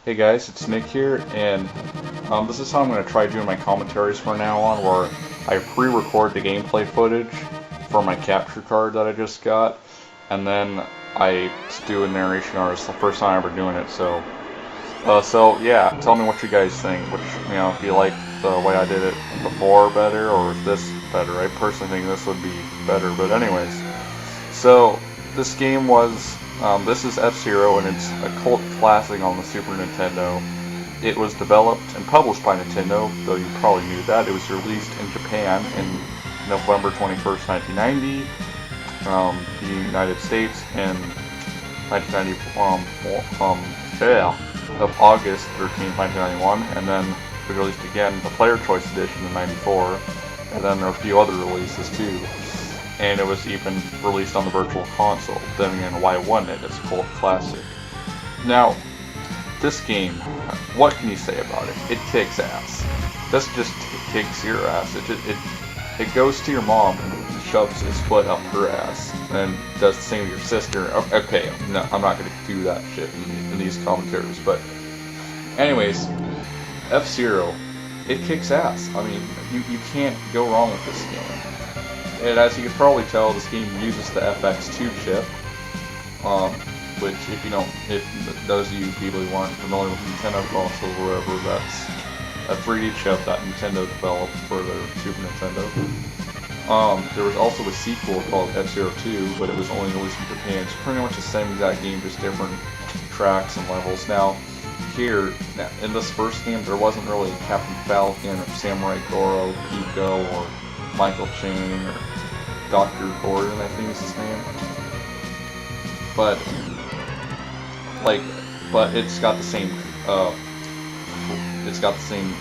Hey guys, it's Nick here, and this is how I'm going to try doing my commentaries from now on, where I pre-record the gameplay footage for my capture card that I just got, and then I do a narration art. It's the first time I'm ever doing it, so yeah, tell me what you guys think. If you like the way I did it before better, or is this better? I personally think this would be better, but anyways. So, this game was, this is F-Zero, and it's a cult classic on the Super Nintendo. It was developed and published by Nintendo, though you probably knew that. It was released in Japan in November 21st, 1990, the United States in 1990, of August 13th, 1991, and then it was released again, the Player Choice Edition in 94, and then there are a few other releases too. And it was even released on the Virtual Console. Then again, why wouldn't it? It's a cult classic. Now, this game, what can you say about it? It kicks ass. This just kicks your ass. It goes to your mom and shoves his foot up her ass, and does the same with your sister. Okay, no, I'm not going to do that shit in these commentaries, but anyways, F-Zero, it kicks ass. I mean, you can't go wrong with this game. And as you can probably tell, this game uses the FX2 chip, which if those of you people who aren't familiar with Nintendo consoles or whatever, that's a 3D chip that Nintendo developed for their Super Nintendo. There was also a sequel called F-Zero 2, but it was only released in Japan. It's pretty much the same exact game, just different tracks and levels. Now, here, in this first game, there wasn't really Captain Falcon or Samurai Goro, Pico, or Michael Chang, or Dr. Gordon, I think is his name. But it's got the same,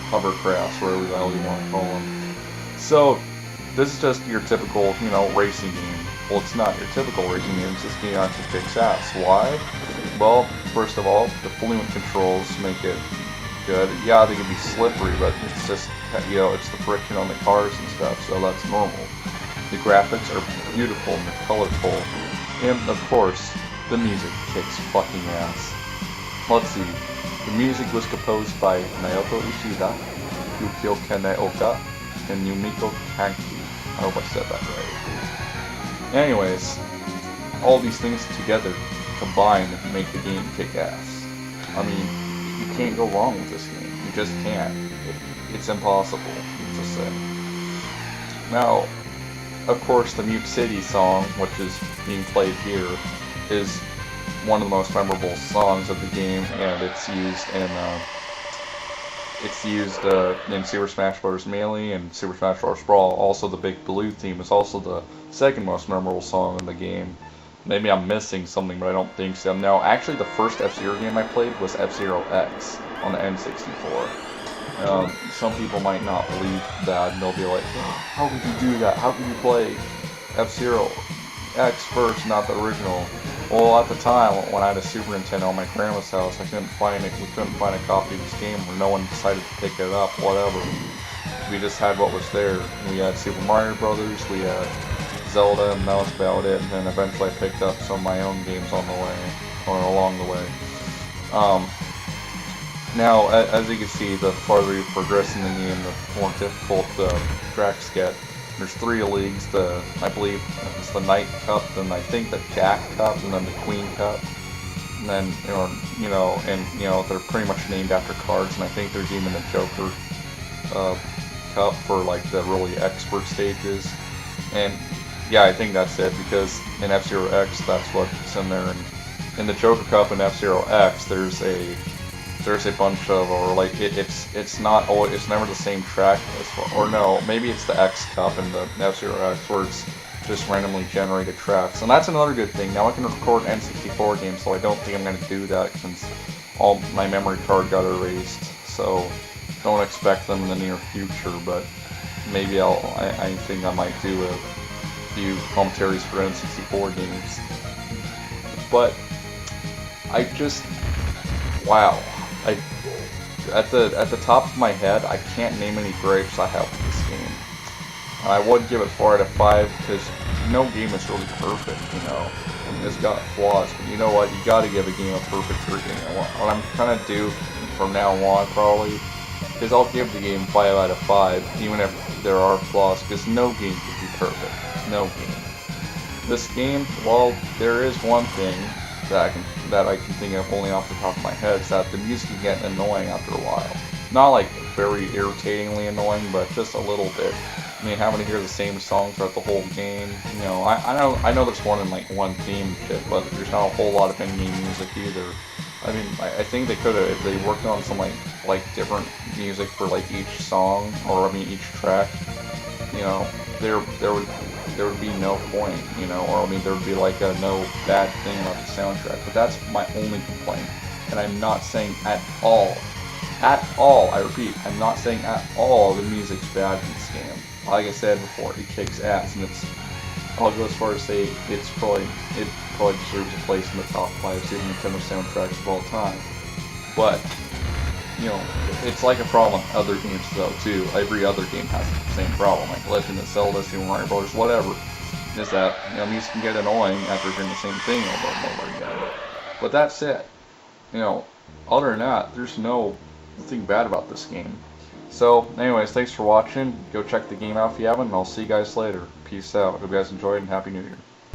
hovercrafts, whatever the hell you want to call them. So, this is just your typical, racing game. Well, it's not your typical racing game. This game actually kicks ass. Why? Well, first of all, the fluent controls make it good. Yeah, they can be slippery, but it's just, it's the friction on the cars and stuff, so that's normal. The graphics are beautiful and they're colorful. And, of course, the music kicks fucking ass. Let's see. The music was composed by Naoto Ishida, Yukio Kaneoka, and Yumiko Kanki. I hope I said that right. Anyways, all these things together, combined, make the game kick ass. I mean, you can't go wrong with this game. You just can't. It's impossible, to say. Now, of course, the Mute City song, which is being played here, is one of the most memorable songs of the game, and it's used in Super Smash Bros. Melee and Super Smash Bros. Brawl. Also, the Big Blue theme is also the second most memorable song in the game. Maybe I'm missing something, but I don't think so. No, actually, the first F-Zero game I played was F-Zero X on the N64. Some people might not believe that, and they'll be like, how could you do that? How could you play F-Zero X first, not the original? Well, at the time, when I had a Super Nintendo at my grandma's house, we couldn't find a copy of this game, or no one decided to pick it up, whatever. We just had what was there. We had Super Mario Brothers, we had Zelda, and that was about it. And then eventually I picked up some of my own games on the way, or along the way. Now, as you can see, the farther you progress in the game, the more difficult the tracks get. There's 3 leagues. I believe it's the Knight Cup, then I think the Jack Cup, and then the Queen Cup. And then, they're pretty much named after cards. And I think there's even a Joker Cup for like the really expert stages. And yeah, I think that's it, because in F-Zero X, that's what's in there. And in the Joker Cup and F-Zero X, there's a bunch of, or like it's not always, it's never the same track or no, maybe it's the X Cup and the F-Zero X where it's just randomly generated tracks. And that's another good thing. Now I can record N64 games, so I don't think I'm going to do that since all my memory card got erased. So don't expect them in the near future, but maybe I think I might do a few commentaries for N64 games. But I just, wow. At the top of my head, I can't name any gripes I have with this game. I would give it 4 out of 5 because no game is really perfect, it's got flaws, but you know what? You gotta give a game a perfect rating. What I'm gonna do from now on, probably, is I'll give the game 5 out of 5, even if there are flaws, because no game can be perfect. No game. This game, well, there is one thing that I can think of only off the top of my head, is that the music can get annoying after a while. Not like very irritatingly annoying, but just a little bit. I mean, having to hear the same song throughout the whole game. You know, I know there's more than like one theme bit, but there's not a whole lot of in-game music either. I mean, I think they could have, if they worked on some like different music for like each song, or I mean each track. You know, there would be no point, you know, or I mean there would be like a no bad thing about the soundtrack. But that's my only complaint, and I'm not saying at all, I repeat, I'm not saying at all the music's bad in this game. Like I said before, it kicks ass, and I'll go as far as say it probably deserves a place in the top 5 Super Nintendo soundtracks of all time. But, you know, it's like a problem in other games though too. Every other game has the same problem, like Legend of Zelda, Super Mario Bros., whatever. Is that, you know, music can get annoying after doing the same thing over and over again. But that's it. You know, other than that, there's nothing bad about this game. So, anyways, thanks for watching. Go check the game out if you haven't, and I'll see you guys later. Peace out. Hope you guys enjoyed, and Happy New Year.